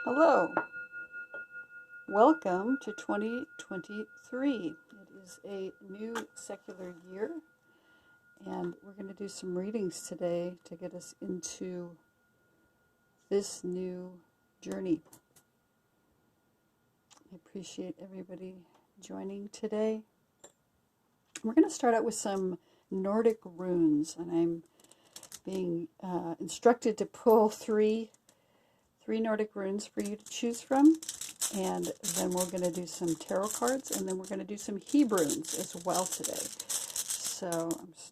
Hello, welcome to 2023. It is a new secular year, and we're going to do some readings today to get us into this new journey. I appreciate everybody joining today. We're going to start out with some Nordic runes, and I'm being instructed to pull three Nordic runes for you to choose from, and then we're going to do some tarot cards, and then we're going to do some Hebrunes as well today. So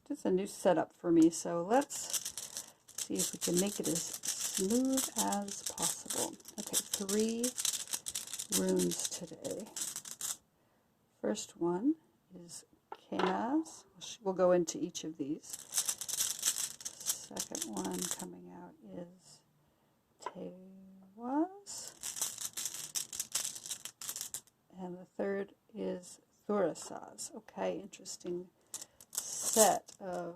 it's a new setup for me, so let's see if we can make it as smooth as possible. Okay, 3 runes today. First one is Kenaz. We'll go into each of these. Second one coming out is Teiwaz. And the third is Thurisaz. Okay, interesting set of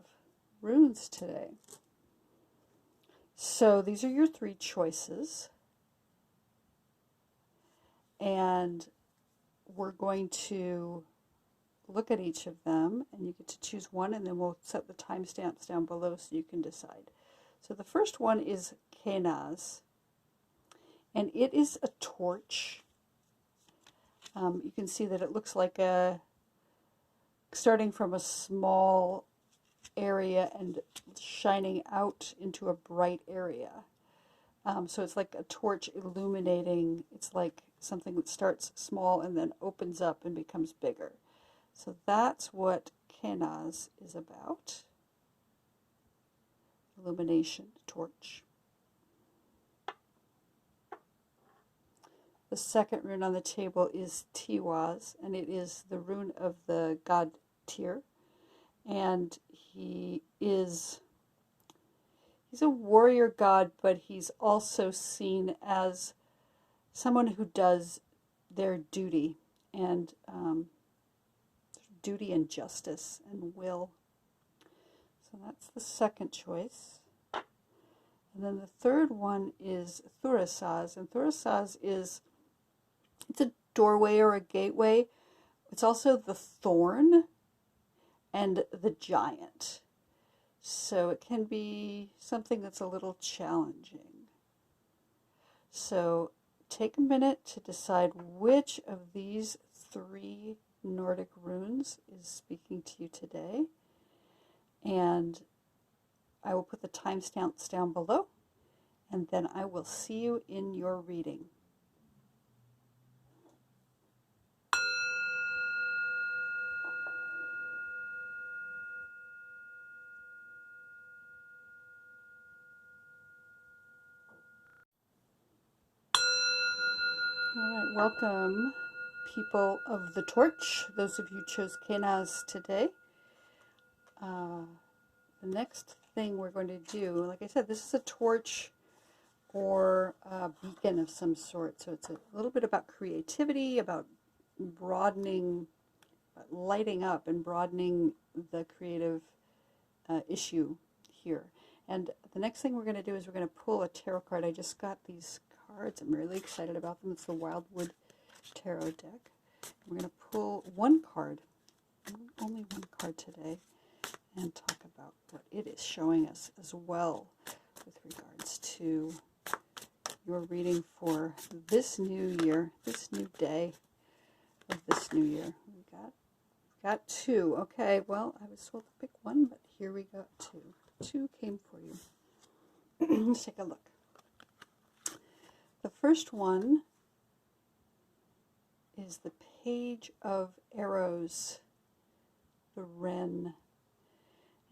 runes today. So these are your 3 choices. And we're going to look at each of them, and you get to choose one, and then we'll set the timestamps down below so you can decide. So the first one is Kenaz, and it is a torch. You can see that it looks like starting from a small area and shining out into a bright area. So it's like a torch illuminating. It's like something that starts small and then opens up and becomes bigger. So that's what Kenaz is about. Illumination, torch. The second rune on the table is Teiwaz, and it is the rune of the god Tyr. And he's a warrior god, but he's also seen as someone who does their duty and justice and will. So that's the second choice. And then the third one is Thurisaz, and Thurisaz it's a doorway or a gateway. It's also the thorn and the giant. So it can be something that's a little challenging. So take a minute to decide which of these 3 Nordic runes is speaking to you today. And I will put the timestamps down below, and then I will see you in your reading. All right, welcome, people of the torch. Those of you who chose Kenaz today. The next thing we're going to do, like I said, this is a torch or a beacon of some sort. So it's a little bit about creativity, about broadening, lighting up and broadening the creative issue here. And the next thing we're going to do is we're going to pull a tarot card. I just got these cards. I'm really excited about them. It's the Wildwood Tarot deck. We're going to pull one card, only one card today, and talk about what it is showing us as well with regards to your reading for this new year, this new day of this new year. We got 2. Okay, well, I was told to pick one, but here we got 2. 2 came for you. Let's take a look. The first one is the Page of Arrows, the wren.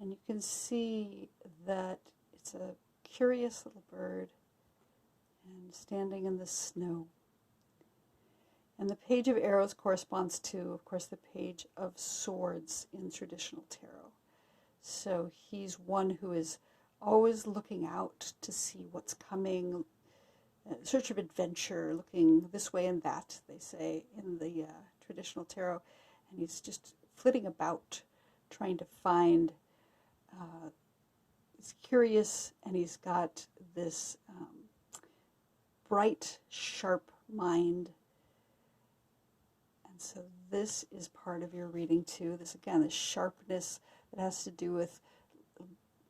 And you can see that it's a curious little bird and standing in the snow. And the Page of Arrows corresponds to, of course, the Page of Swords in traditional tarot. So he's one who is always looking out to see what's coming, search of adventure, looking this way and that, they say in the traditional tarot. And he's just flitting about, trying to find, he's curious, and he's got this bright, sharp mind. And so this is part of your reading too. This, again, the sharpness that has to do with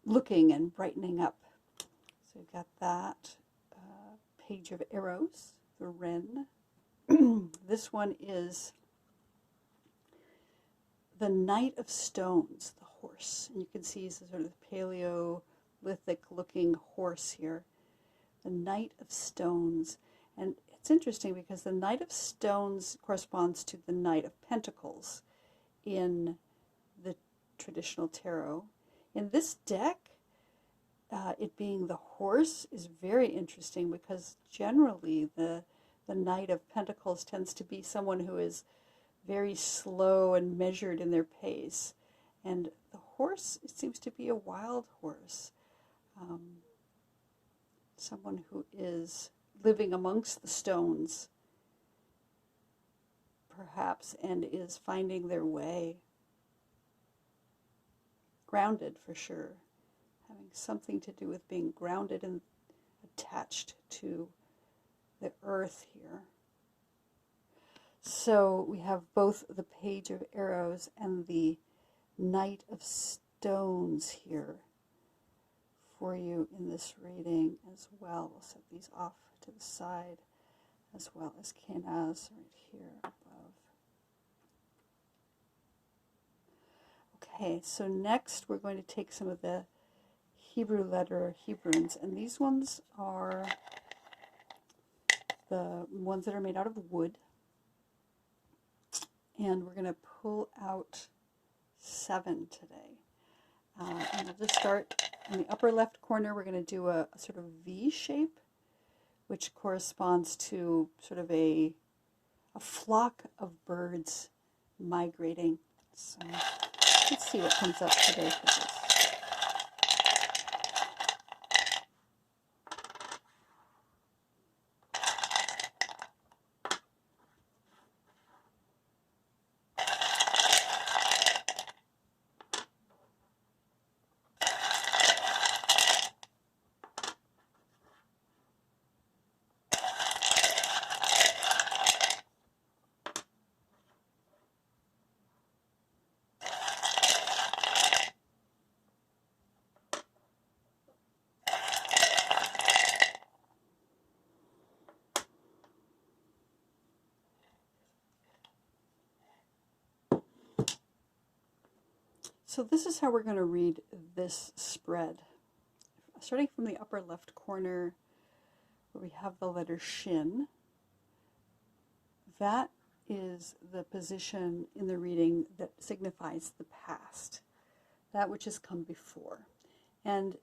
looking and brightening up. So you've got that Page of Arrows, the Rune. This one is the Knight of Stones, the horse. And you can see he's a sort of Paleolithic looking horse here. The Knight of Stones. And it's interesting because the Knight of Stones corresponds to the Knight of Pentacles in the traditional tarot. In this deck, it being the horse is very interesting because generally the Knight of Pentacles tends to be someone who is very slow and measured in their pace. And the horse, it seems to be a wild horse. Someone who is living amongst the stones, perhaps, and is finding their way. Grounded, for sure. Having something to do with being grounded and attached to the earth here. So we have both the Page of Arrows and the Knight of Stones here for you in this reading as well. We'll set these off to the side, as well as Kenaz right here above. Okay, so next we're going to take some of the Hebrew letter Hebrunes, and these ones are the ones that are made out of wood. And we're going to pull out 7 today. And we'll just start in the upper left corner. We're going to do a sort of V shape, which corresponds to sort of a flock of birds migrating. So let's see what comes up today for this. So this is how we're going to read this spread. Starting from the upper left corner, where we have the letter Shin, that is the position in the reading that signifies the past, that which has come before. And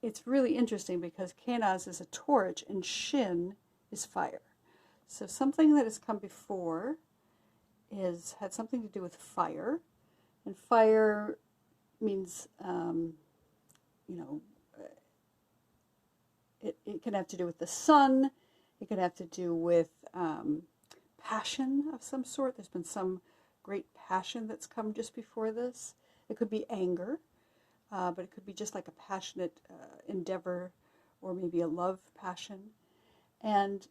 it's really interesting because Kenaz is a torch and Shin is fire. So something that has come before had something to do with fire. And fire means, it can have to do with the sun. It can have to do with passion of some sort. There's been some great passion that's come just before this. It could be anger, but it could be just like a passionate endeavor, or maybe a love passion. And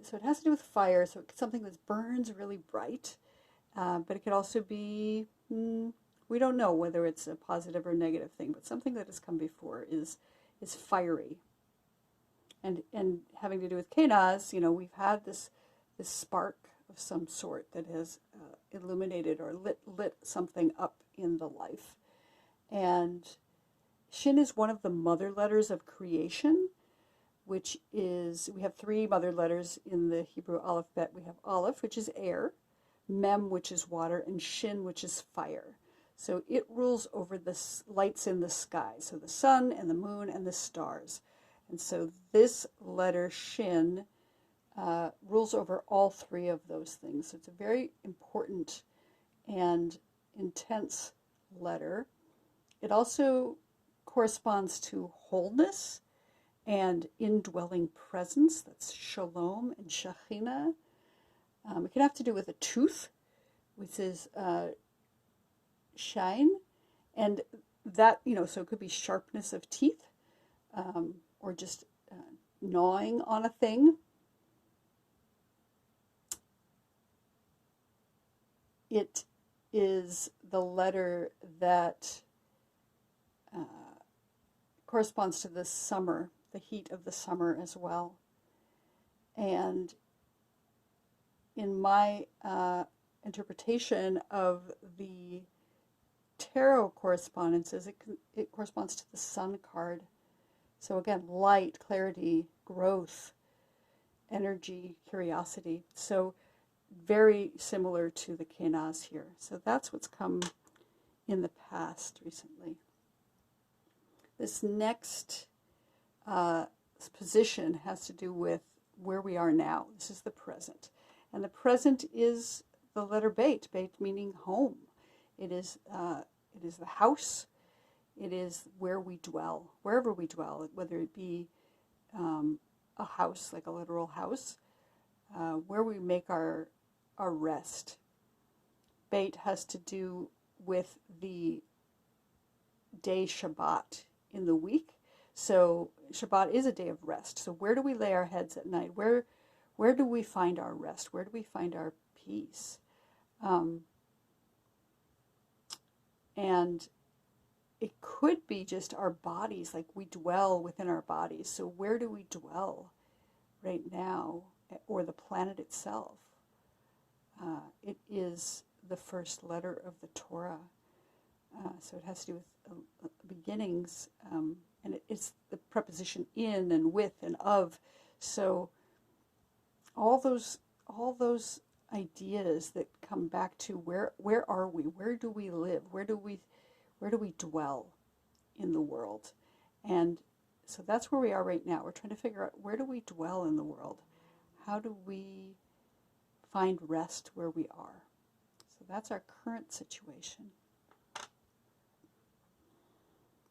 so it has to do with fire, so it's something that burns really bright. But it could also be, we don't know whether it's a positive or negative thing, but something that has come before is fiery. And having to do with Kenaz, we've had this spark of some sort that has illuminated or lit something up in the life. And Shin is one of the mother letters of creation, which is, we have 3 mother letters in the Hebrew alphabet. We have Aleph, which is air, Mem, which is water, and Shin, which is fire. So it rules over the lights in the sky, so the sun and the moon and the stars. And so this letter Shin rules over all 3 of those things. So it's a very important and intense letter. It also corresponds to wholeness and indwelling presence. That's Shalom and Shekhinah. It can have to do with a tooth, which is shine, and that, so it could be sharpness of teeth, or just gnawing on a thing. it is the letter that corresponds to the summer, the heat of the summer as well. And in my interpretation of the tarot correspondences, it corresponds to the Sun card. So again, light, clarity, growth, energy, curiosity. So very similar to the Kenaz here. So that's what's come in the past recently. This next position has to do with where we are now. This is the present. And the present is the letter Beit, Beit meaning home. It is the house. It is where we dwell, wherever we dwell, whether it be a house, like a literal house, where we make our rest. Beit has to do with the day Shabbat in the week. So Shabbat is a day of rest. So where do we lay our heads at night? Where do we find our rest? Where do we find our peace? And it could be just our bodies, like we dwell within our bodies. So where do we dwell right now, or the planet itself? It is the first letter of the Torah. So it has to do with beginnings, and it's the preposition in and with and of. So all those ideas that come back to where are we? Where do we live? Where do we dwell in the world? And so that's where we are right now. We're trying to figure out, where do we dwell in the world? How do we find rest where we are? So that's our current situation.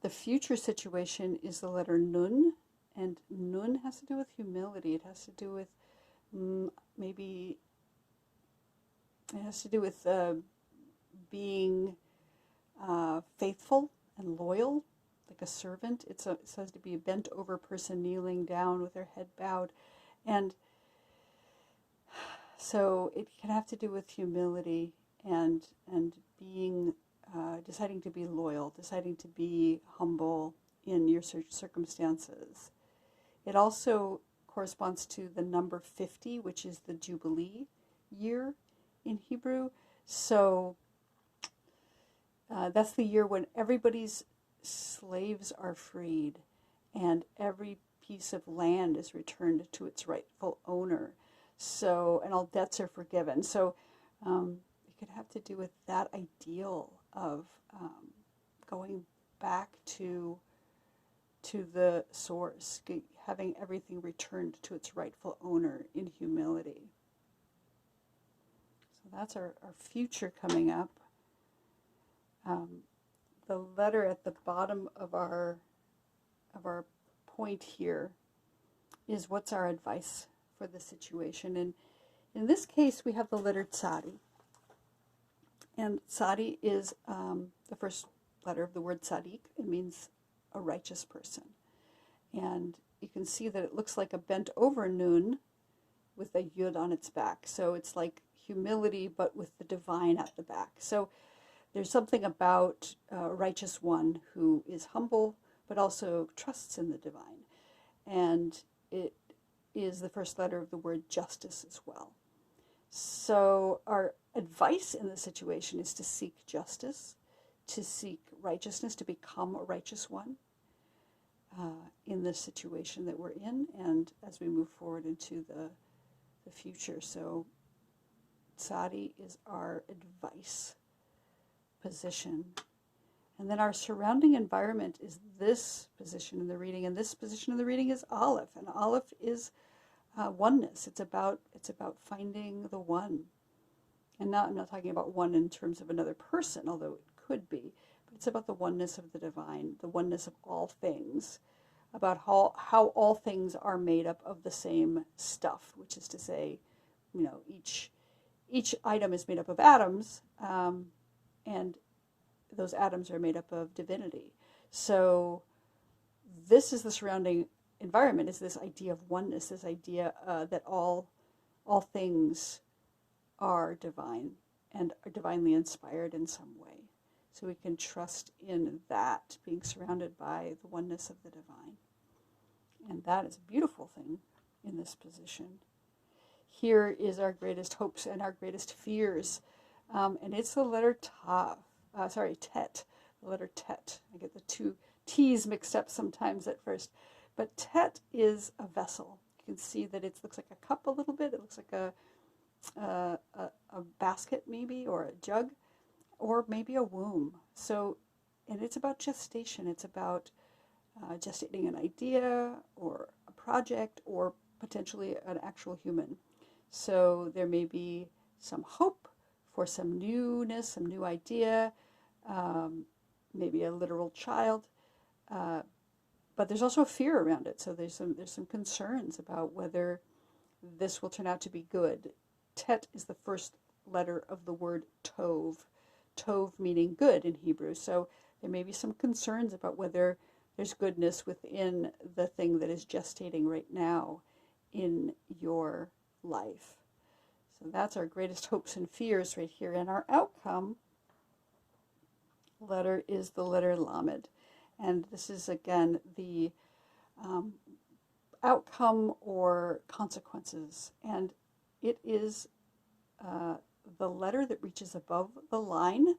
The future situation is the letter Nun, and Nun has to do with humility. It has to do with being faithful and loyal, like a servant. It says to be a bent over person kneeling down with their head bowed. And so it can have to do with humility and being, deciding to be loyal, deciding to be humble in your circumstances. It also corresponds to the number 50, which is the Jubilee year in Hebrew. So that's the year when everybody's slaves are freed and every piece of land is returned to its rightful owner. So, and all debts are forgiven. So it could have to do with that ideal of going back to the source, having everything returned to its rightful owner in humility. So that's our future coming up. The letter at the bottom of our point here is what's our advice for the situation. And in this case, we have the letter Tzadi. And Tzadi is the first letter of the word Tzaddik. It means a righteous person. And you can see that it looks like a bent over Nun with a Yud on its back. So it's like humility, but with the divine at the back. So there's something about a righteous one who is humble, but also trusts in the divine. And it is the first letter of the word justice as well. So our advice in this situation is to seek justice, to seek righteousness, to become a righteous one in the situation that we're in, and as we move forward into the future. So Tzadi is our advice position. And then our surrounding environment is this position in the reading, and this position in the reading is Aleph, and Aleph is oneness. It's about finding the one, and I'm not talking about one in terms of another person, although it could be, but it's about the oneness of the divine, the oneness of all things, about how all things are made up of the same stuff, which is to say, each item is made up of atoms, and those atoms are made up of divinity. So this is the surrounding environment, is this idea of oneness, this idea that all things are divine, and are divinely inspired in some way. So we can trust in that, being surrounded by the oneness of the divine. And that is a beautiful thing in this position. Here is our greatest hopes and our greatest fears. And it's the letter Tet. The letter Tet. I get the two T's mixed up sometimes at first. But Tet is a vessel. You can see that it looks like a cup a little bit. It looks like a basket maybe, or a jug, or maybe a womb. So, and it's about gestation. It's about gestating an idea or a project or potentially an actual human. So there may be some hope for some newness, some new idea, maybe a literal child, but there's also a fear around it. So there's some concerns about whether this will turn out to be good. Tet is the first letter of the word Tov. Tov meaning good in Hebrew. So there may be some concerns about whether there's goodness within the thing that is gestating right now in your life. So that's our greatest hopes and fears right here. And our outcome letter is the letter Lamed. And this is, again, the outcome or consequences. And it is the letter that reaches above the line.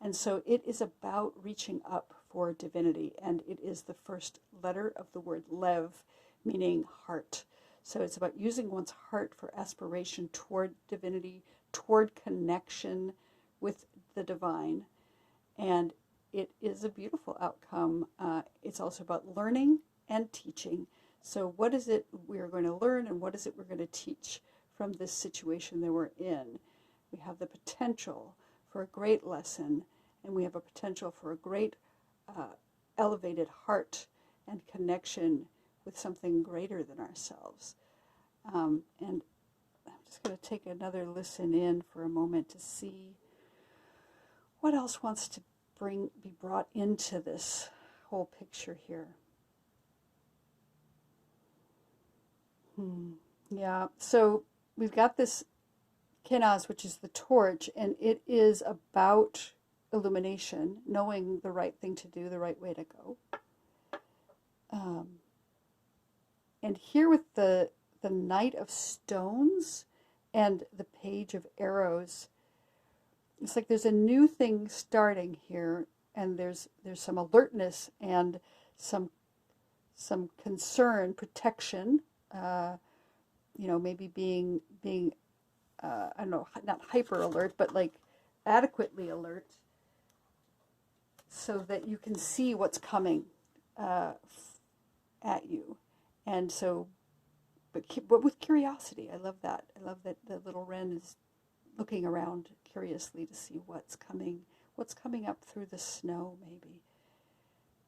And so it is about reaching up for divinity. And it is the first letter of the word Lev, meaning heart. So it's about using one's heart for aspiration toward divinity, toward connection with the divine. And it is a beautiful outcome. It's also about learning and teaching. So what is it we're going to learn and what is it we're going to teach from this situation that we're in? We have the potential for a great lesson, and we have a potential for a great elevated heart and connection with something greater than ourselves. And I'm just going to take another listen in for a moment to see what else wants to be brought into this whole picture here. Yeah, so we've got this Kenaz, which is the torch, and it is about illumination, knowing the right thing to do, the right way to go. And here with the Knight of Stones and the Page of Arrows, it's like there's a new thing starting here, and there's some alertness and some concern, protection. Maybe being I don't know, not hyper alert, but like adequately alert, so that you can see what's coming at you, and so, but with curiosity. I love that. I love that the little wren is looking around curiously to see what's coming up through the snow, maybe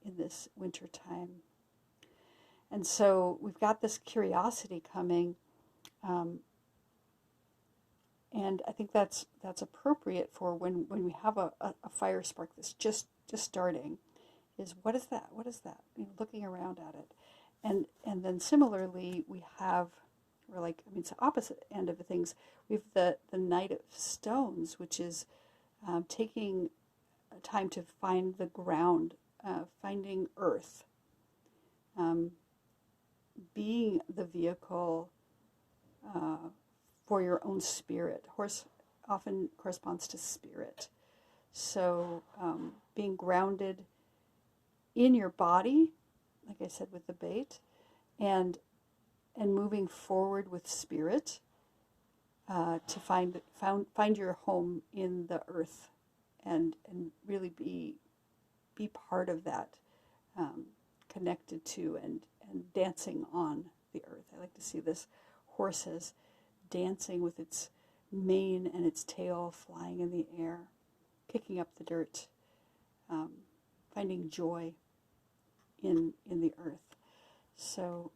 in this winter time. And so we've got this curiosity coming, and I think that's appropriate for when we have a fire spark that's just starting. Is what is that? What is that? Looking around at it, and then similarly we have, it's the opposite end of things. We have the Knight of Stones, which is taking time to find the ground, finding earth, being the vehicle for your own spirit. Horse often corresponds to spirit. So being grounded in your body, like I said with the bait, and moving forward with spirit to find your home in the earth, and really be part of that, connected to and dancing on the earth. I like to see this horse as dancing with its mane and its tail flying in the air, kicking up the dirt, finding joy in the earth. So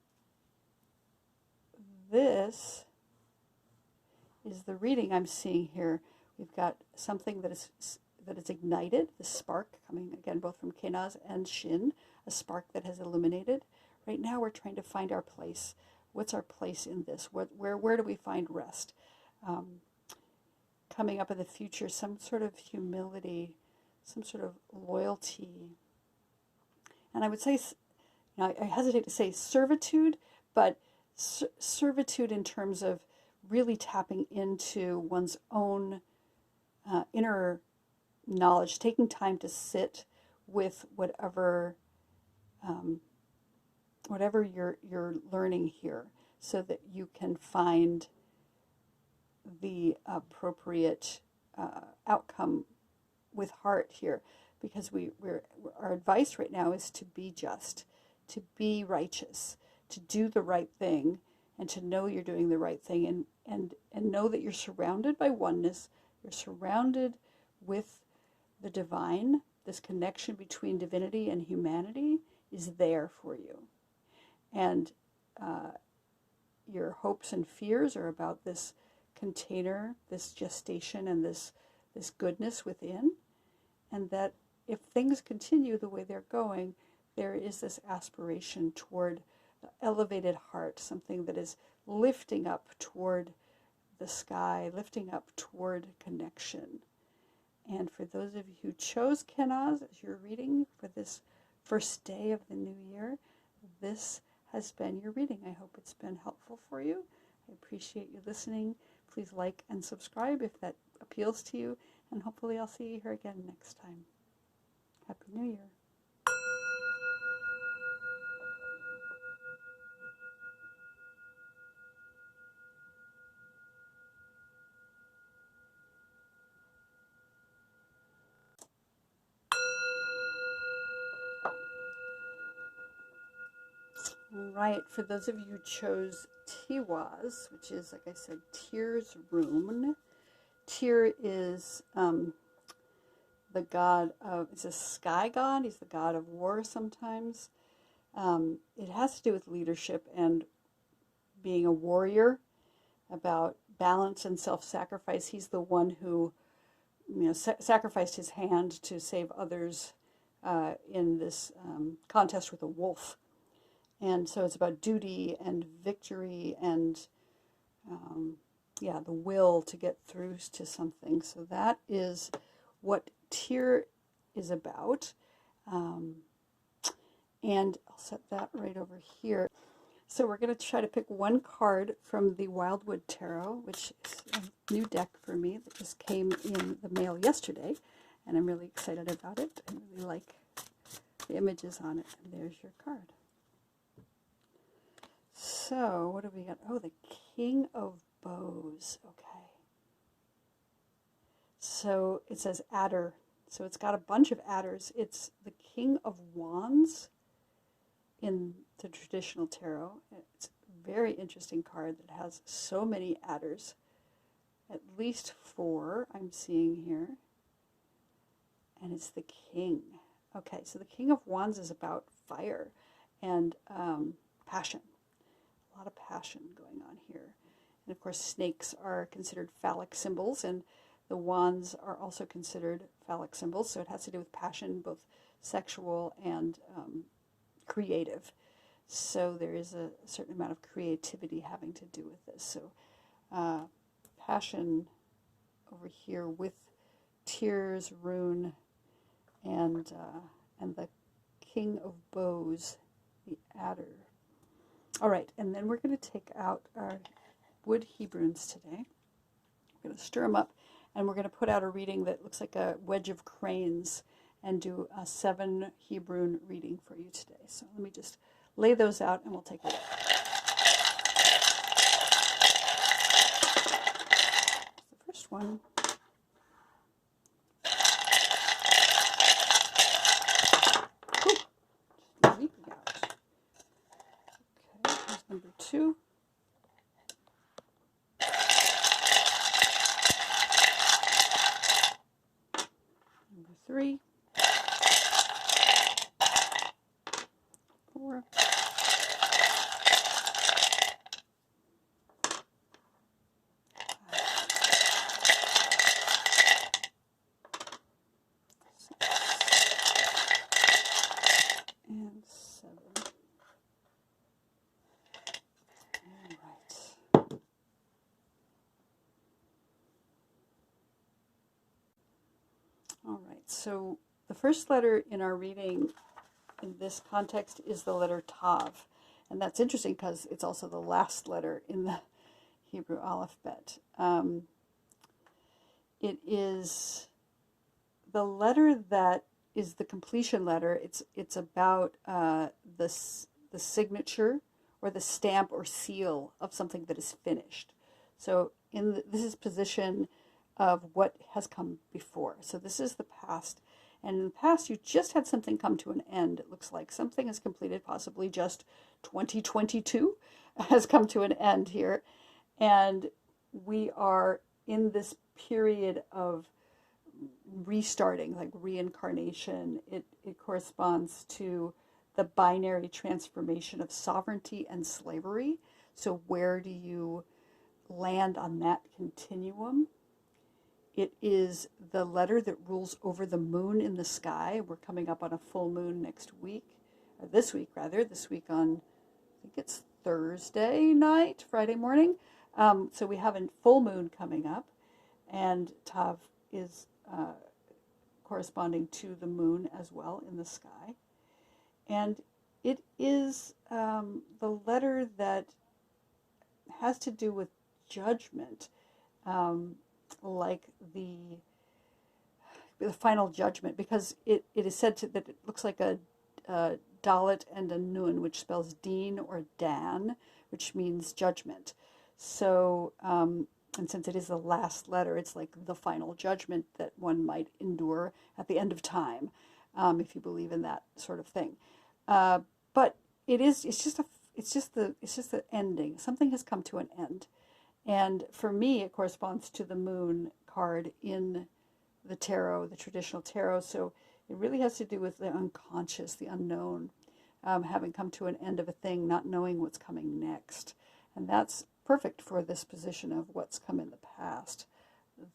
this is the reading I'm seeing here. We've got something that is ignited, the spark coming again both from Kenaz and Shin, a spark that has illuminated. Right now we're trying to find our place. What's our place in this? Where do we find rest? coming up in the future, some sort of humility, some sort of loyalty. And I would say, I hesitate to say servitude, but servitude in terms of really tapping into one's own inner knowledge, taking time to sit with whatever you're learning here, so that you can find the appropriate outcome with heart here. Because our advice right now is to be just, to be righteous, to do the right thing, and to know you're doing the right thing, and know that you're surrounded by oneness. You're surrounded with the divine. This connection between divinity and humanity is there for you. And your hopes and fears are about this container, this gestation, and this goodness within. And that if things continue the way they're going, there is this aspiration toward the elevated heart, something that is lifting up toward the sky, lifting up toward connection. And for those of you who chose Kenaz as your reading for this first day of the new year, this has been your reading. I hope it's been helpful for you. I appreciate you listening. Please like and subscribe if that appeals to you, and hopefully I'll see you here again next time. Happy New Year. All right, for those of you who chose Teiwaz, which is, like I said, Tyr's rune. Tyr is the god of, it's a sky god. He's the god of war sometimes. It has to do with leadership and being a warrior, about balance and self-sacrifice. He's the one who, sacrificed his hand to save others in this contest with a wolf. And so it's about duty and victory and, the will to get through to something. So that is what Tyr is about. And I'll set that right over here. So we're going to try to pick one card from the Wildwood Tarot, which is a new deck for me that just came in the mail yesterday. And I'm really excited about it. I really like the images on it. And there's your card. So, what have we got? Oh, the King of Bows. Okay. So, it says adder. So, it's got a bunch of adders. It's the King of Wands in the traditional tarot. It's a very interesting card that has so many adders. At least 4 I'm seeing here. And it's the King. Okay, so the King of Wands is about fire and passion. A lot of passion going on here. And of course, snakes are considered phallic symbols, and the wands are also considered phallic symbols. So it has to do with passion, both sexual and creative. So there is a certain amount of creativity having to do with this. So passion over here with Tyr's rune and the King of Bows, the adder. All right, and then we're going to take out our wood Hebrunes today. We're going to stir them up, and we're going to put out a reading that looks like a wedge of cranes and do a 7 Hebrew reading for you today. So let me just lay those out, and we'll take a look. The first one. Number 2. Number 3. 4. 6. And 7. So the first letter in our reading in this context is the letter Tav. And that's interesting because it's also the last letter in the Hebrew alphabet. It is the letter that is the completion letter. It's about the signature or the stamp or seal of something that is finished. So this is position of what has come before. So this is the past. And in the past, you just had something come to an end. It looks like something is completed, possibly just 2022 has come to an end here. And we are in this period of restarting, like reincarnation. It corresponds to the binary transformation of sovereignty and slavery. So where do you land on that continuum? It is the letter that rules over the moon in the sky. We're coming up on a full moon next week, or this week on, I think it's Thursday night, Friday morning. So we have a full moon coming up, and Tav is corresponding to the moon as well in the sky. And it is the letter that has to do with judgment, like the final judgment, because it is said that it looks like a dalet and a nun, which spells Din or Dan, which means judgment. So, and since it is the last letter, it's like the final judgment that one might endure at the end of time, if you believe in that sort of thing. But it's just the ending. Something has come to an end. And for me, it corresponds to the moon card in the tarot, the traditional tarot. So it really has to do with the unconscious, the unknown, having come to an end of a thing, not knowing what's coming next. And that's perfect for this position of what's come in the past,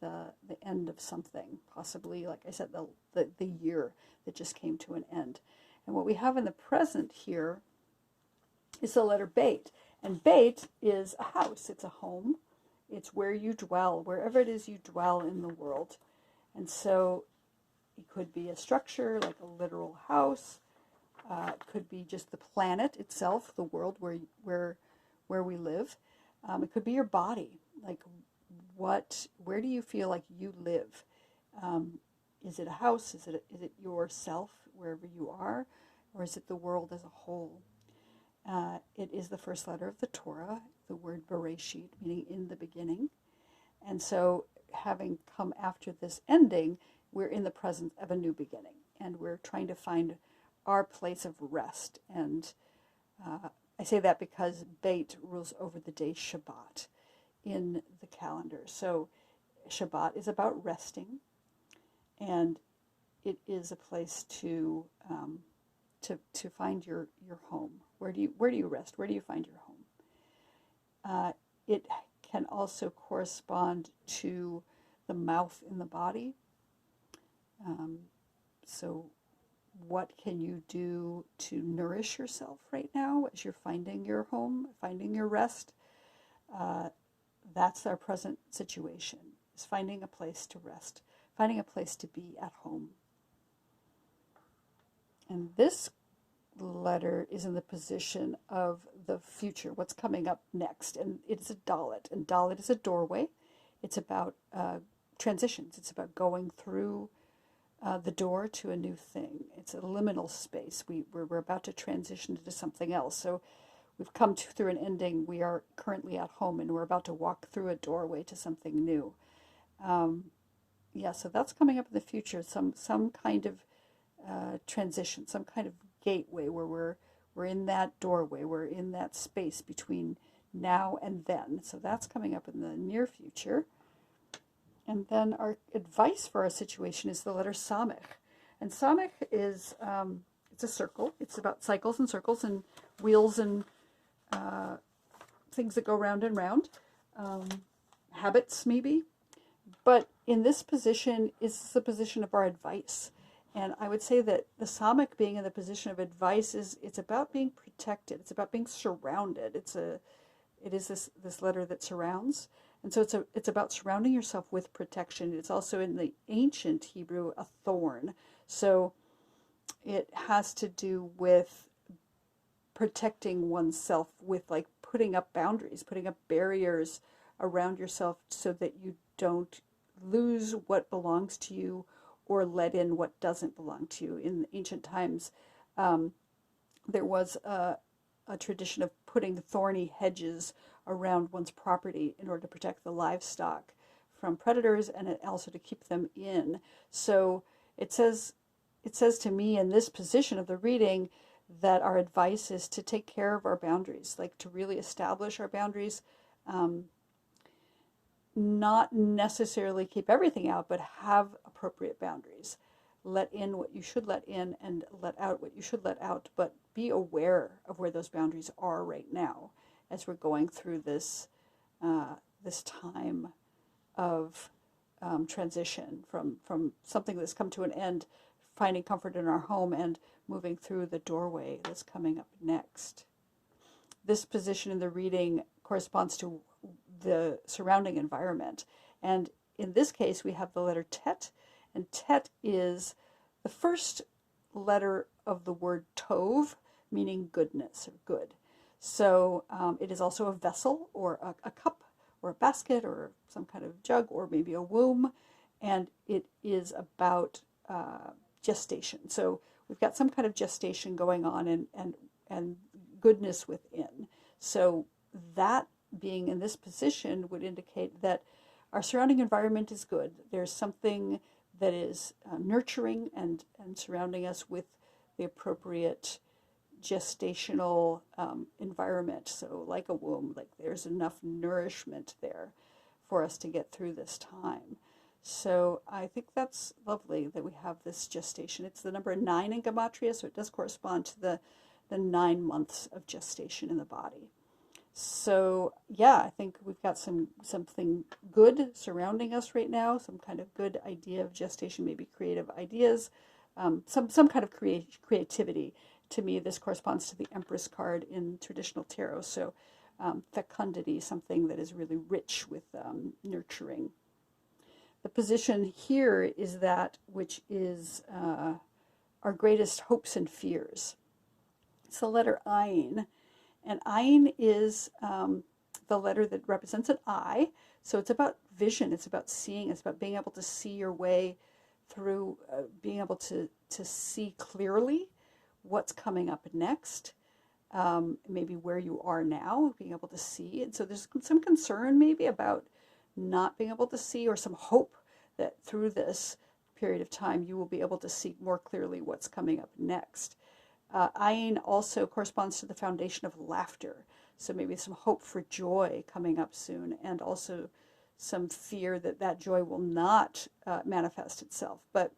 the end of something, possibly, like I said, the year that just came to an end. And what we have in the present here is the letter Beit. And Beit is a house, it's a home, it's where you dwell, wherever it is you dwell in the world. And so it could be a structure, like a literal house. It could be just the planet itself, the world where we live. It could be your body, like where do you feel like you live? Is it a house? Is it yourself, wherever you are? Or is it the world as a whole? It is the first letter of the Torah, the word Bereshit, meaning in the beginning. And so having come after this ending, we're in the presence of a new beginning. And we're trying to find our place of rest. And I say that because Beit rules over the day Shabbat in the calendar. So Shabbat is about resting. And it is a place to find your home. Where do you rest? Where do you find your home? It can also correspond to the mouth in the body. So what can you do to nourish yourself right now as you're finding your home, finding your rest? That's our present situation, is finding a place to rest, finding a place to be at home. And this letter is in the position of the future, what's coming up next. And it's a dalet. And dalet is a doorway. It's about transitions. It's about going through the door to a new thing. It's a liminal space. We're about to transition into something else. So we've come through an ending. We are currently at home, and we're about to walk through a doorway to something new. So that's coming up in the future. Some kind of transition, some kind of gateway where we're in that doorway, we're in that space between now and then. So that's coming up in the near future. And then our advice for our situation is the letter Samech. And Samech is, it's a circle. It's about cycles and circles and wheels and things that go round and round. Habits, maybe. But in this position is the position of our advice. And I would say that the Samech being in the position of advice it's about being protected. It's about being surrounded. It is this letter that surrounds. And so it's about surrounding yourself with protection. It's also in the ancient Hebrew a thorn. So it has to do with protecting oneself, with like putting up boundaries, putting up barriers around yourself so that you don't lose what belongs to you or let in what doesn't belong to you. In ancient times, there was a tradition of putting thorny hedges around one's property in order to protect the livestock from predators and also to keep them in. So it says to me in this position of the reading that our advice is to take care of our boundaries, like to really establish our boundaries, not necessarily keep everything out, but have appropriate boundaries. Let in what you should let in and let out what you should let out, but be aware of where those boundaries are right now as we're going through this this time of transition from something that's come to an end, finding comfort in our home, and moving through the doorway that's coming up next. This position in the reading corresponds to the surrounding environment. And in this case, we have the letter Tet, and Tet is the first letter of the word Tov, meaning goodness or good. So it is also a vessel or a cup or a basket or some kind of jug or maybe a womb, and it is about gestation. So we've got some kind of gestation going on and goodness within. So that being in this position would indicate that our surrounding environment is good. There's something that is nurturing and surrounding us with the appropriate gestational environment. So like a womb, like there's enough nourishment there for us to get through this time. So I think that's lovely that we have this gestation. It's the number 9 in Gematria, so it does correspond to the 9 months of gestation in the body. So yeah, I think we've got something good surrounding us right now, some kind of good idea of gestation, maybe creative ideas, some kind of creativity. To me, this corresponds to the Empress card in traditional tarot. So fecundity, something that is really rich with nurturing. The position here is that which is our greatest hopes and fears. It's the letter Ayin. And Ayin is the letter that represents an eye. So it's about vision. It's about seeing. It's about being able to see your way through, being able to see clearly what's coming up next, maybe where you are now, being able to see. And so there's some concern maybe about not being able to see, or some hope that through this period of time you will be able to see more clearly what's coming up next. Ayin also corresponds to the foundation of laughter. So maybe some hope for joy coming up soon, and also some fear that that joy will not manifest itself. But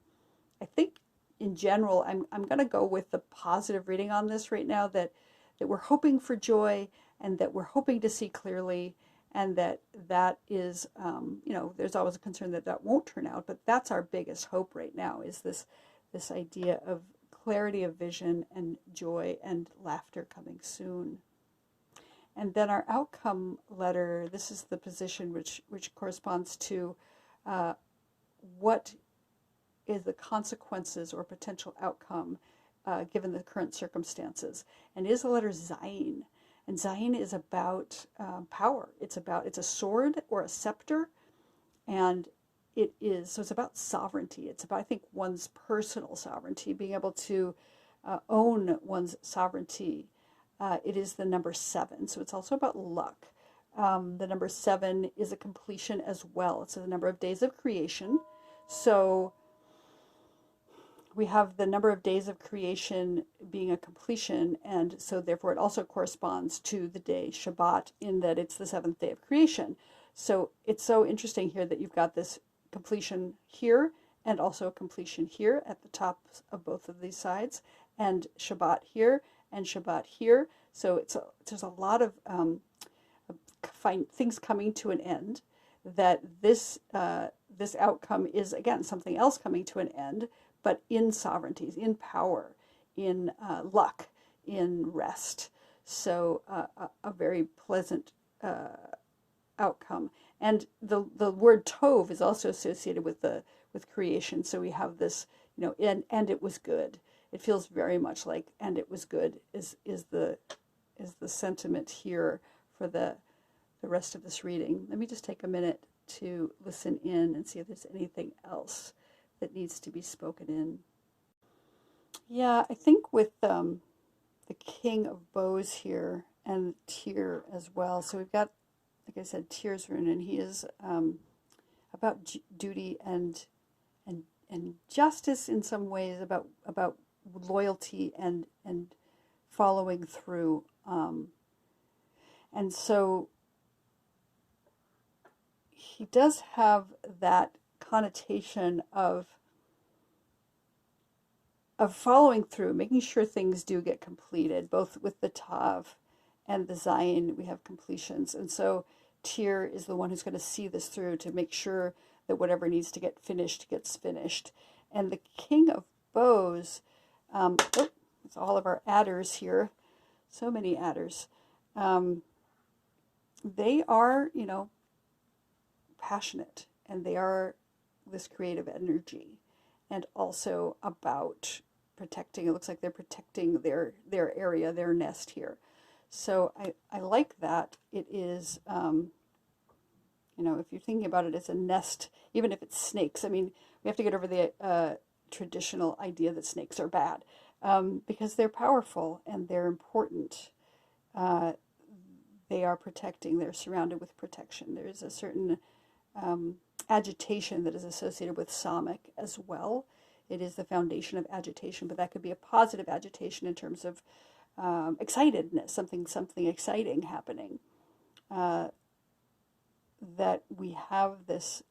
I think in general, I'm going to go with the positive reading on this right now, that we're hoping for joy and that we're hoping to see clearly, and that is, there's always a concern that that won't turn out, but that's our biggest hope right now, is this idea of clarity of vision and joy and laughter coming soon. And then our outcome letter, this is the position which corresponds to what is the consequences or potential outcome given the current circumstances. And it is the letter Zayin. And Zayin is about power. It's a sword or a scepter, and it's about sovereignty. It's about, I think, one's personal sovereignty, being able to own one's sovereignty. It is the number 7, so it's also about luck. The number 7 is a completion as well. It's the number of days of creation. So we have the number of days of creation being a completion, and so therefore it also corresponds to the day Shabbat, in that it's the 7th day of creation. So it's so interesting here that you've got this completion here and also a completion here at the top of both of these sides, and Shabbat here and Shabbat here. So there's a lot of things coming to an end, that this outcome is, again, something else coming to an end, but in sovereignties, in power, in luck, in rest. So a very pleasant outcome. And the word tov is also associated with creation. So we have this, and it was good. It feels very much like "and it was good" is the sentiment here for the rest of this reading. Let me just take a minute to listen in and see if there's anything else that needs to be spoken in. Yeah, I think with the King of Bows here and Tyr as well. So we've got, like I said, Tyr's rune, and he is about duty and justice in some ways, about loyalty and following through. And so he does have that connotation of following through, making sure things do get completed, both with the Tav and the Zayin, we have completions. And so Tyr is the one who's going to see this through to make sure that whatever needs to get finished gets finished. And the King of Bows, it's all of our adders here, so many adders. They are, passionate, and they are this creative energy, and also about protecting. It looks like they're protecting their area, their nest here. So I like that. It is, if you're thinking about it as a nest, even if it's snakes. I mean, we have to get over the traditional idea that snakes are bad, because they're powerful and they're important. They are protecting. They're surrounded with protection. There is a certain agitation that is associated with Samic as well. It is the foundation of agitation, but that could be a positive agitation in terms of excitedness, something exciting happening. That we have this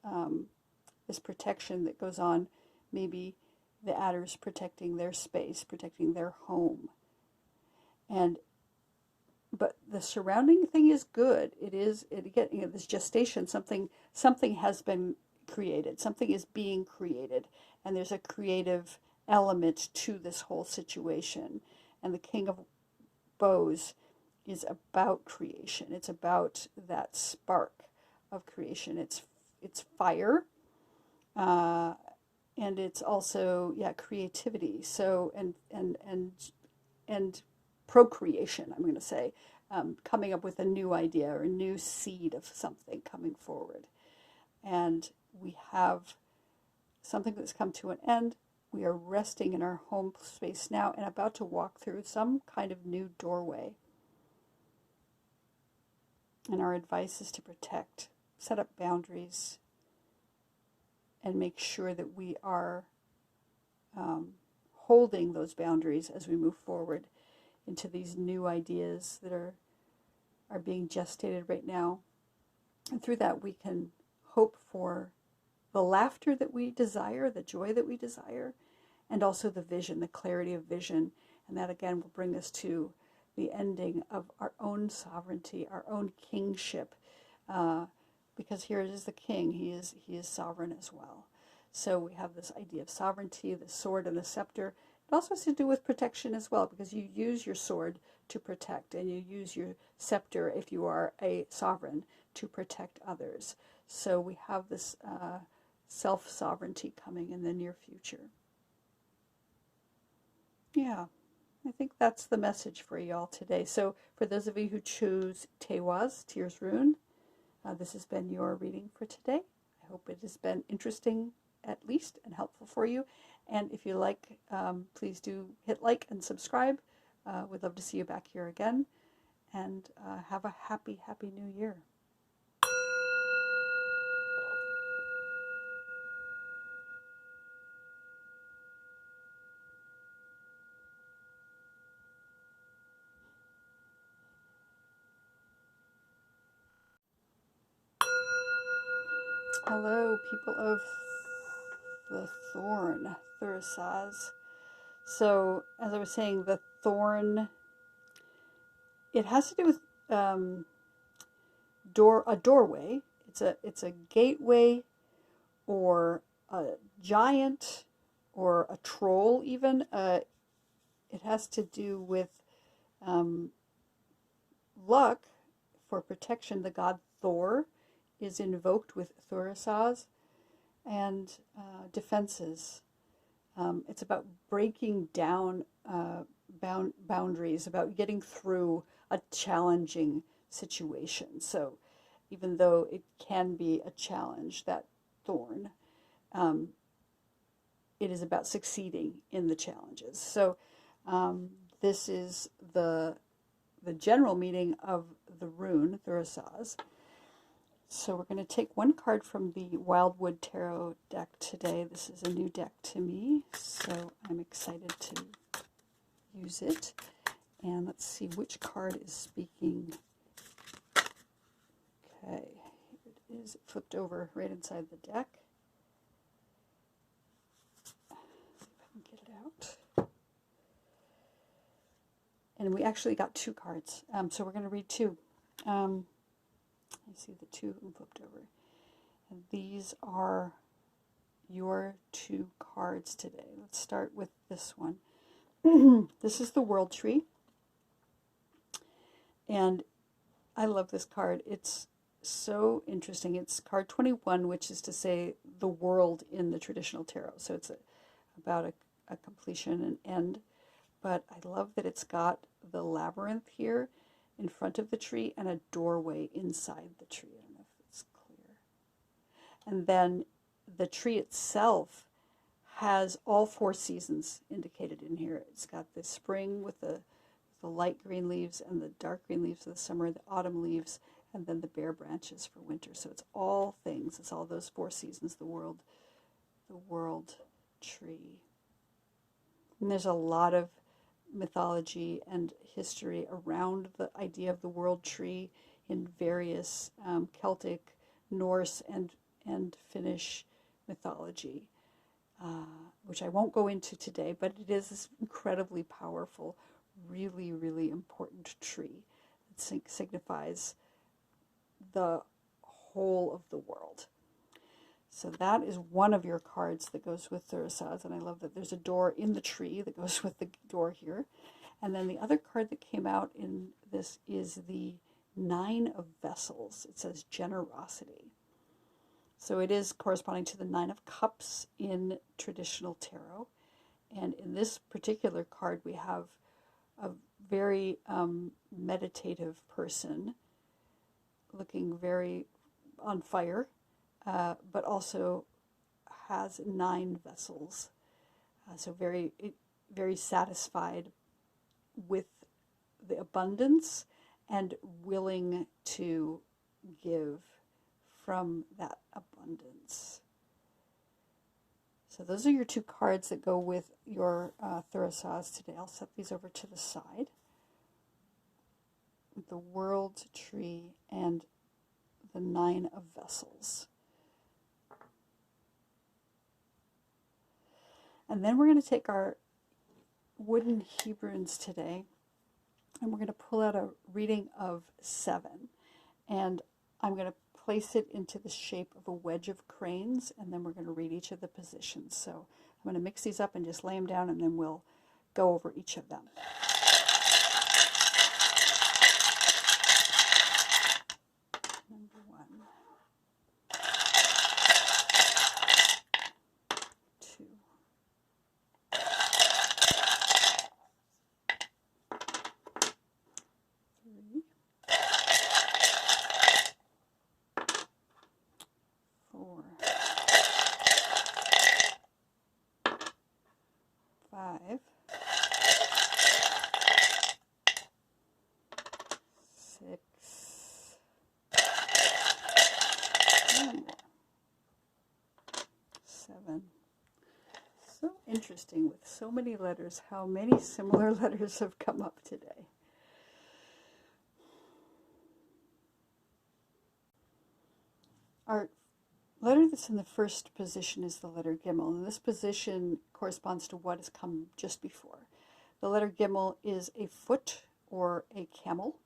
this protection that goes on. Maybe the adders protecting their space, protecting their home, but the surrounding thing is good. This gestation, something has been created, something is being created, and there's a creative element to this whole situation. And the King of Bows is about creation. It's about that spark of creation. It's fire, and it's also creativity. So and procreation, I'm going to say, coming up with a new idea or a new seed of something coming forward. And we have something that's come to an end. We are resting in our home space now and about to walk through some kind of new doorway. And our advice is to protect, set up boundaries, and make sure that we are holding those boundaries as we move forward into these new ideas that are being gestated right now. And through that, we can hope for the laughter that we desire, the joy that we desire, and also the vision, the clarity of vision. And that, again, will bring us to the ending of our own sovereignty, our own kingship, because here is the king. He is sovereign as well. So we have this idea of sovereignty, the sword and the scepter. It also has to do with protection as well, because you use your sword to protect, and you use your scepter, if you are a sovereign, to protect others. So we have this self-sovereignty coming in the near future. Yeah, I think that's the message for y'all today. So for those of you who choose Teiwaz, Tyr's Rune, this has been your reading for today. I hope it has been interesting, at least, and helpful for you. And if you like, please do hit like and subscribe. We'd love to see you back here again. And have a happy, happy new year. Hello, people of the thorn, Thurisaz. So, as I was saying, the thorn, it has to do with a doorway. It's a gateway, or a giant, or a troll even. It has to do with luck for protection. The god Thor is invoked with Thurisaz and defenses. It's about breaking down boundaries, about getting through a challenging situation. So even though it can be a challenge, that thorn, it is about succeeding in the challenges. So this is the general meaning of the rune, Thurisaz. So we're going to take one card from the Wildwood Tarot deck today. This is a new deck to me, so I'm excited to use it. And let's see which card is speaking. Okay, here it is. It flipped over right inside the deck. See if I can get it out. And we actually got two cards, so we're going to read two. You see the two flipped over. And these are your two cards today. Let's start with this one. This is the World Tree. And I love this card. It's so interesting. It's card 21, which is to say the world in the traditional tarot. So it's about a completion and end. But I love that it's got the labyrinth here in front of the tree and a doorway inside the tree. I don't know if it's clear. And then the tree itself has all four seasons indicated in here. It's got the spring with the light green leaves and the dark green leaves of the summer, the autumn leaves, and then the bare branches for winter. So it's all things. It's all those four seasons, the world tree. And there's a lot of mythology and history around the idea of the world tree in various Celtic, Norse, and Finnish mythology, which I won't go into today, but it is this incredibly powerful, really, really important tree. It signifies the whole of the world. So that is one of your cards that goes with Thurisaz, and I love that there's a door in the tree that goes with the door here. And then the other card that came out in this is the Nine of Vessels. It says generosity. So it is corresponding to the Nine of Cups in traditional tarot. And in this particular card, we have a very meditative person looking very on fire, but also has 9 vessels. So very, very satisfied with the abundance and willing to give from that abundance. So those are your two cards that go with your Thurisaz today. I'll set these over to the side. The World Tree and the 9 of Vessels. And then we're going to take our wooden Hebrunes today, and we're going to pull out a reading of 7. And I'm going to place it into the shape of a wedge of cranes, and then we're going to read each of the positions. So I'm going to mix these up and just lay them down, and then we'll go over each of them. Number 1. 2. 3. 4. 5. 6. And more. 7. So interesting with so many letters, how many similar letters have come up today. Our letter that's in the first position is the letter Gimel, and this position corresponds to what has come just before. The letter Gimel is a foot or a camel,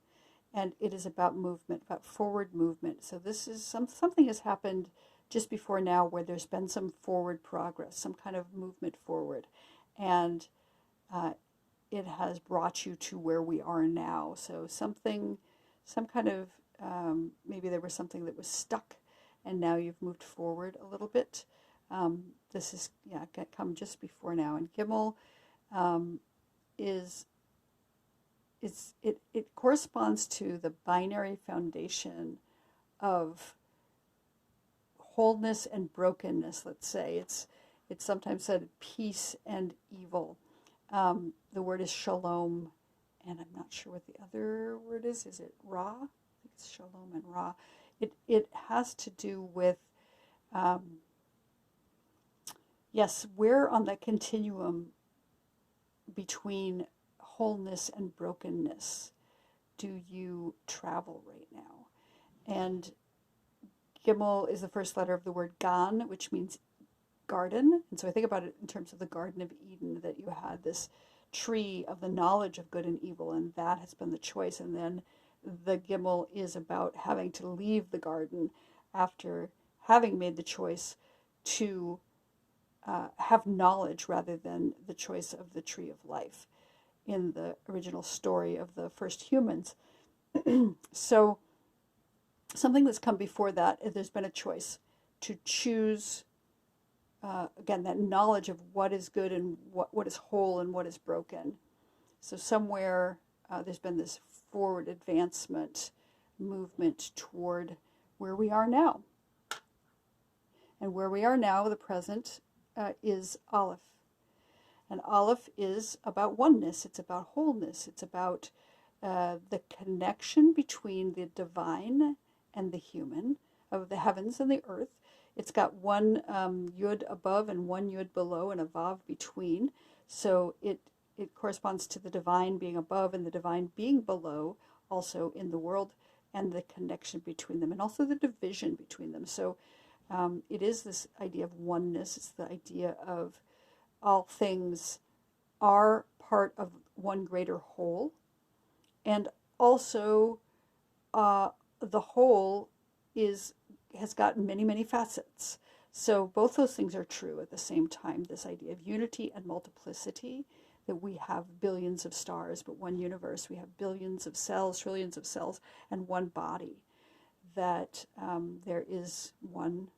and it is about movement, about forward movement. So this is something has happened just before now where there's been some forward progress, some kind of movement forward, and it has brought you to where we are now. So some kind of, maybe there was something that was stuck and now you've moved forward a little bit. This is, yeah, come just before now. And Gimel it corresponds to the binary foundation of wholeness and brokenness, let's say. It's sometimes said peace and evil. The word is shalom, and I'm not sure what the other word is. Is it ra? I think it's shalom and ra. It has to do with, yes, where on the continuum between wholeness and brokenness do you travel right now? And Gimel is the first letter of the word Gan, which means garden. And so I think about it in terms of the Garden of Eden, that you had this tree of the knowledge of good and evil, and that has been the choice. And then the Gimel is about having to leave the garden after having made the choice to have knowledge rather than the choice of the tree of life in the original story of the first humans. So something that's come before that, there's been a choice to choose, again, that knowledge of what is good and what is whole and what is broken. So somewhere there's been this forward advancement movement toward where we are now. And where we are now, the present, is Aleph. And Aleph is about oneness. It's about wholeness. It's about the connection between the divine and the human, of the heavens and the earth. It's got one yud above and one yud below and a vav between. So it corresponds to the divine being above and the divine being below, also in the world, and the connection between them, and also the division between them. So it is this idea of oneness. It's the idea of all things are part of one greater whole, and also the whole has got many, many facets. So both those things are true at the same time. This idea of unity and multiplicity, that we have billions of stars, but one universe. We have billions of cells, trillions of cells, and one body. That there is one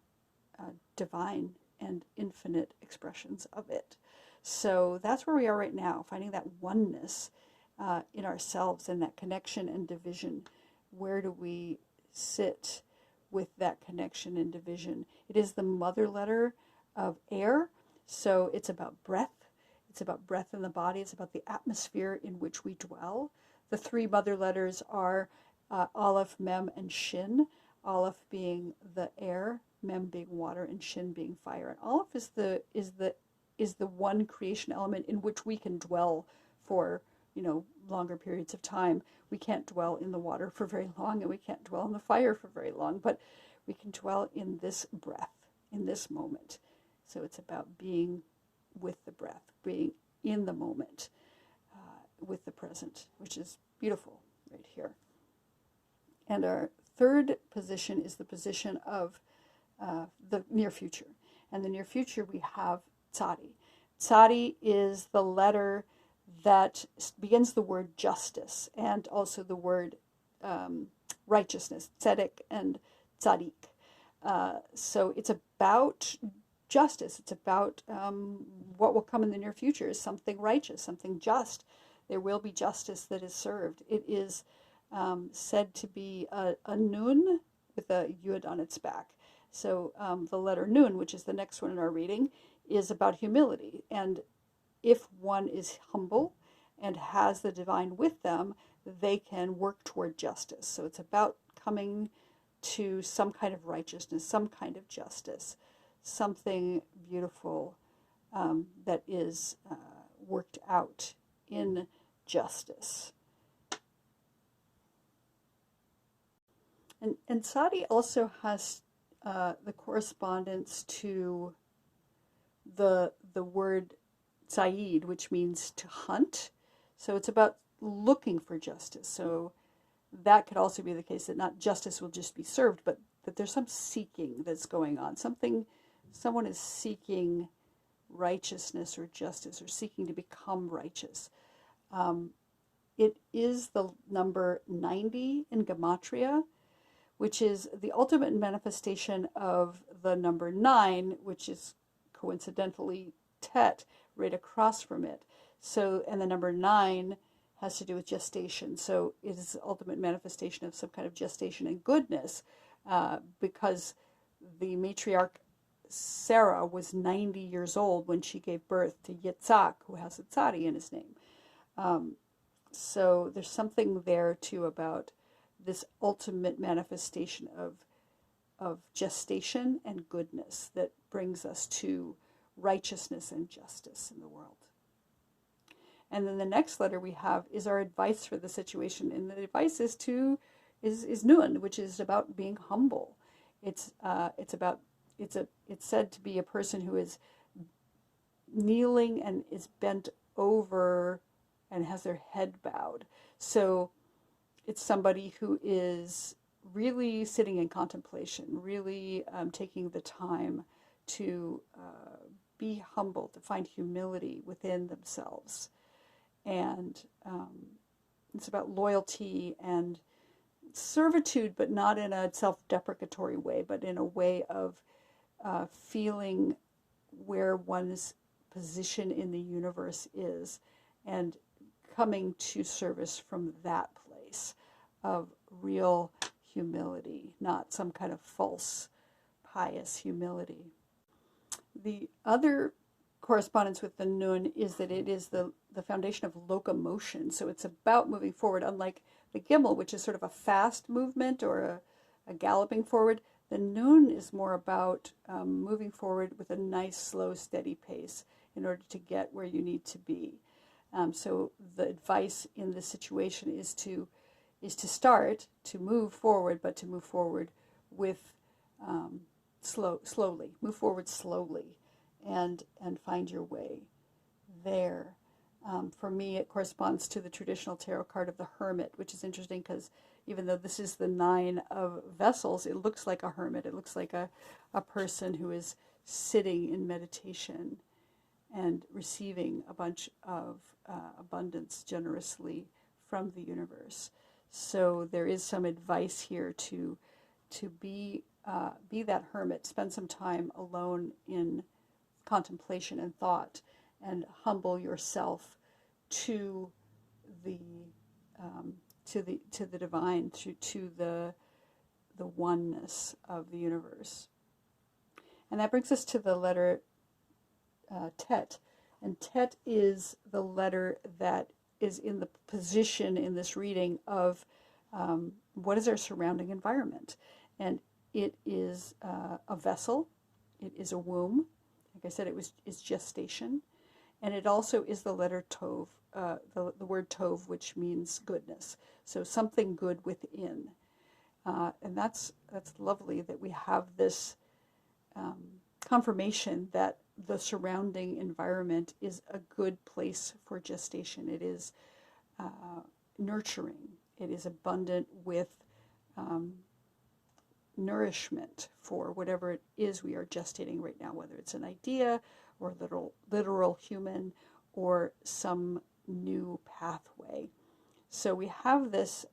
divine and infinite expressions of it. So that's where we are right now, finding that oneness in ourselves and that connection and division. Where do we sit with that connection and division? It is the mother letter of air, so it's about breath. It's about breath in the body. It's about the atmosphere in which we dwell. The three mother letters are Aleph, Mem, and Shin. Aleph being the air, Mem being water, and Shin being fire. And Aleph is the one creation element in which we can dwell for, longer periods of time. We can't dwell in the water for very long, and we can't dwell in the fire for very long, but we can dwell in this breath, in this moment. So it's about being with the breath, being in the moment, with the present, which is beautiful right here. And our third position is the position of the near future. And the near future, we have Tzadi. Tzadi is the letter that begins the word justice and also the word righteousness, tzedek and tzadik. So it's about justice. It's about what will come in the near future is something righteous, something just. There will be justice that is served. It is said to be a nun with a yud on its back. So the letter nun, which is the next one in our reading, is about humility. And if one is humble and has the divine with them, they can work toward justice. So it's about coming to some kind of righteousness, some kind of justice, something beautiful that is worked out in justice. And Tzadi also has the correspondence to the word Tzayid, which means to hunt. So it's about looking for justice. So that could also be the case, that not justice will just be served, but that there's some seeking that's going on. Someone is seeking righteousness or justice, or seeking to become righteous. It is the number 90 in Gematria, which is the ultimate manifestation of the number 9, which is coincidentally Tet right across from it. So, and the number 9 has to do with gestation. So it is the ultimate manifestation of some kind of gestation and goodness, because the matriarch Sarah was 90 years old when she gave birth to Yitzhak, who has a tzadi in his name. So there's something there too about this ultimate manifestation of gestation and goodness that brings us to righteousness and justice in the world. And then the next letter we have is our advice for the situation, and the advice is Nun, which is about being humble. It's said to be a person who is kneeling and is bent over and has their head bowed. So it's somebody who is really sitting in contemplation, really taking the time to be humble, to find humility within themselves. And it's about loyalty and servitude, but not in a self-deprecatory way, but in a way of feeling where one's position in the universe is and coming to service from that place of real humility, not some kind of false pious humility. The other correspondence with the Nun is that it is the foundation of locomotion. So it's about moving forward, unlike the Gimel, which is sort of a fast movement or a galloping forward. The Nun is more about moving forward with a nice, slow, steady pace in order to get where you need to be. So the advice in this situation is to start to move forward, but to move forward with slowly. Move forward slowly, and find your way there. For me, it corresponds to the traditional tarot card of the Hermit, which is interesting because even though this is the 9 of vessels, it looks like a hermit. It looks like a person who is sitting in meditation and receiving a bunch of abundance generously from the universe. So there is some advice here to be that hermit, spend some time alone in contemplation and thought, and humble yourself to the divine, to the oneness of the universe. And that brings us to the letter Tet. And Tet is the letter that is in the position in this reading of what is our surrounding environment. And it is a vessel, it is a womb. Like I said, it's gestation. And it also is the letter Tov, the word Tov, which means goodness. So something good within. And that's lovely that we have this confirmation that the surrounding environment is a good place for gestation. It is nurturing. It is abundant with nourishment for whatever it is we are gestating right now, whether it's an idea or literal human or some new pathway. So we have this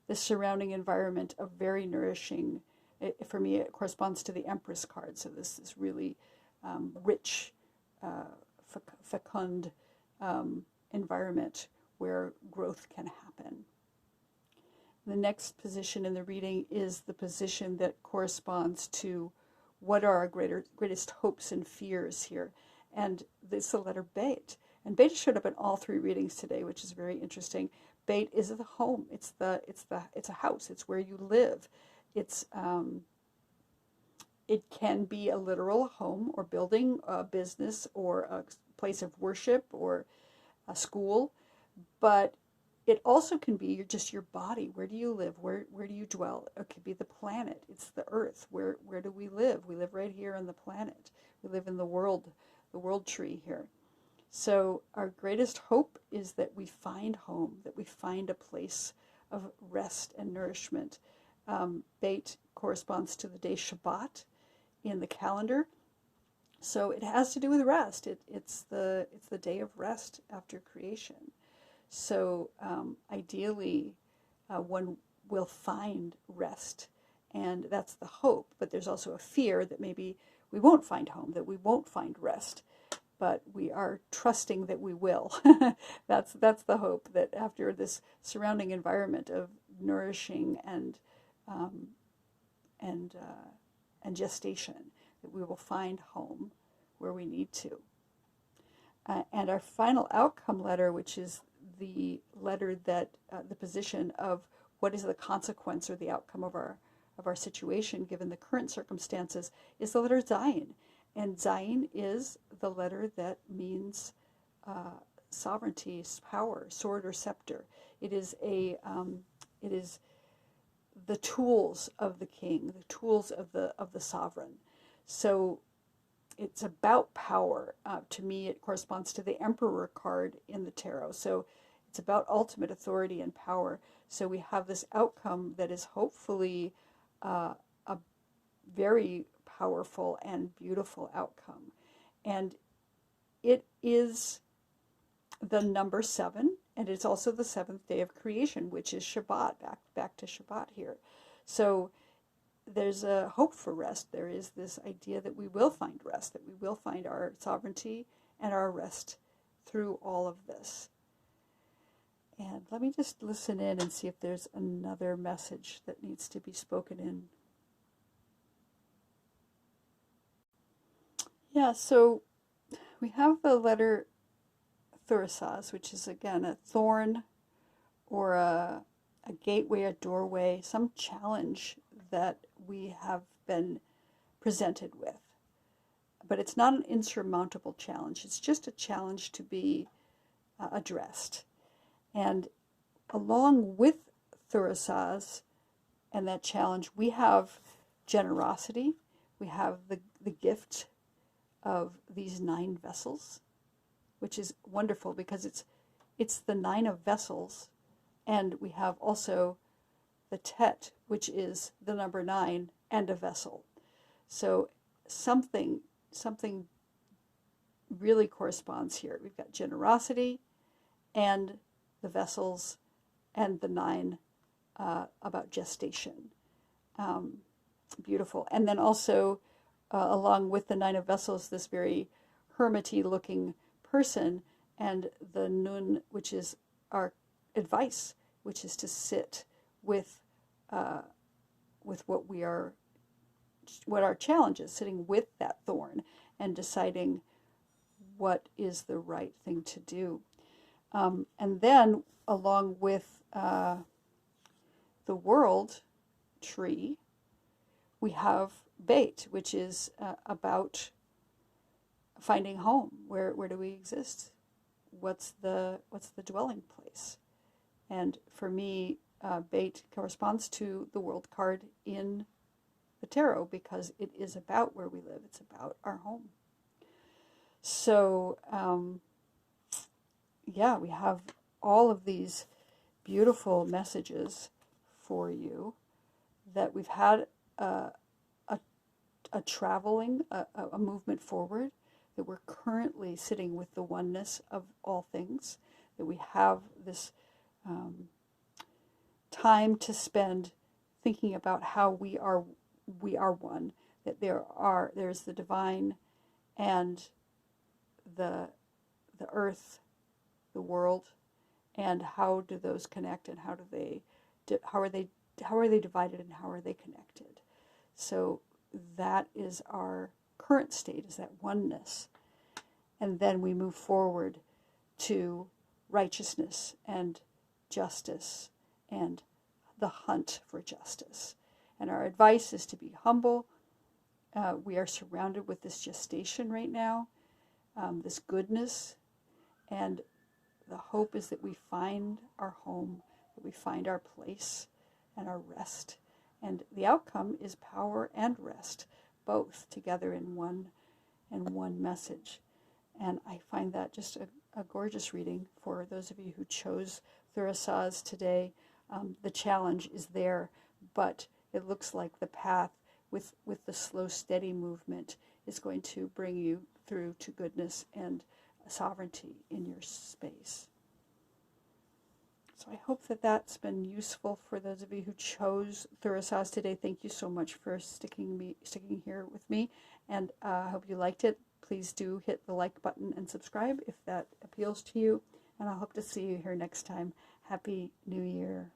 this surrounding environment of very nourishing. For me, it corresponds to the Empress card. So this is really rich, fecund environment where growth can happen. The next position in the reading is the position that corresponds to what are our greatest hopes and fears here. And it's the letter Beit. And Beit showed up in all 3 readings today, which is very interesting. Beit is the home. It's a house. It's where you live. It can be a literal home or building, a business or a place of worship or a school, but it also can be just your body. Where do you live? Where do you dwell? It could be the planet. It's the earth. Where do we live? We live right here on the planet. We live in the world tree here. So our greatest hope is that we find home, that we find a place of rest and nourishment. Beit corresponds to the day Shabbat in the calendar. So it has to do with rest. It's the day of rest after creation. So ideally, one we'll find rest. And that's the hope. But there's also a fear that maybe we won't find home, that we won't find rest. But we are trusting that we will. That's the hope, that after this surrounding environment of nourishing and gestation, that we will find home where we need to. And our final outcome letter, which is the letter that the position of what is the consequence or the outcome of our situation given the current circumstances, is the letter Zayin. And Zayin is the letter that means sovereignty, power, sword or scepter. It is the tools of the king, the tools of the sovereign. So it's about power. To me, it corresponds to the Emperor card in the tarot. So it's about ultimate authority and power. So we have this outcome that is hopefully a very powerful and beautiful outcome. And it is the number 7, and it's also the 7th day of creation, which is Shabbat, back to Shabbat here. So there's a hope for rest. There is this idea that we will find rest, that we will find our sovereignty and our rest through all of this. And let me just listen in and see if there's another message that needs to be spoken in. Yeah, so we have the letter Thurisaz, which is again a thorn or a gateway, a doorway, some challenge that we have been presented with. But it's not an insurmountable challenge. It's just a challenge to be addressed. And along with Thurisaz and that challenge, we have generosity. We have the gift of these 9 vessels, which is wonderful because it's the 9 of vessels, and we have also the Tet, which is the number 9 and a vessel. So something really corresponds here. We've got generosity and the vessels and the 9 about gestation. Beautiful. And then also along with the 9 of vessels, this very hermity looking person, and the Nun, which is our advice, which is to sit with what our challenge is, sitting with that thorn and deciding what is the right thing to do. And then along with the world tree, we have Beit, which is about finding home. Where do we exist? What's the dwelling place? And for me, Beit corresponds to the world card in the tarot because it is about where we live. It's about our home. So, yeah, we have all of these beautiful messages for you, that we've had a traveling, a movement forward, that we're currently sitting with the oneness of all things, that we have this time to spend thinking about how we are one, that there's the divine and the earth, the world, and how do those connect, and how are they divided, and how are they connected. So that is our current state, is that oneness. And then we move forward to righteousness and justice and the hunt for justice. And our advice is to be humble. We are surrounded with this gestation right now, this goodness, and the hope is that we find our home, that we find our place and our rest. And the outcome is power and rest, both together in one message. And I find that just a gorgeous reading for those of you who chose Thurisaz today. The challenge is there, but it looks like the path with the slow, steady movement is going to bring you through to goodness and sovereignty in your space. So I hope that that's been useful for those of you who chose Thurisaz today. Thank you so much for sticking here with me, and I hope you liked it. Please do hit the like button and subscribe if that appeals to you, and I hope to see you here next time. Happy New Year.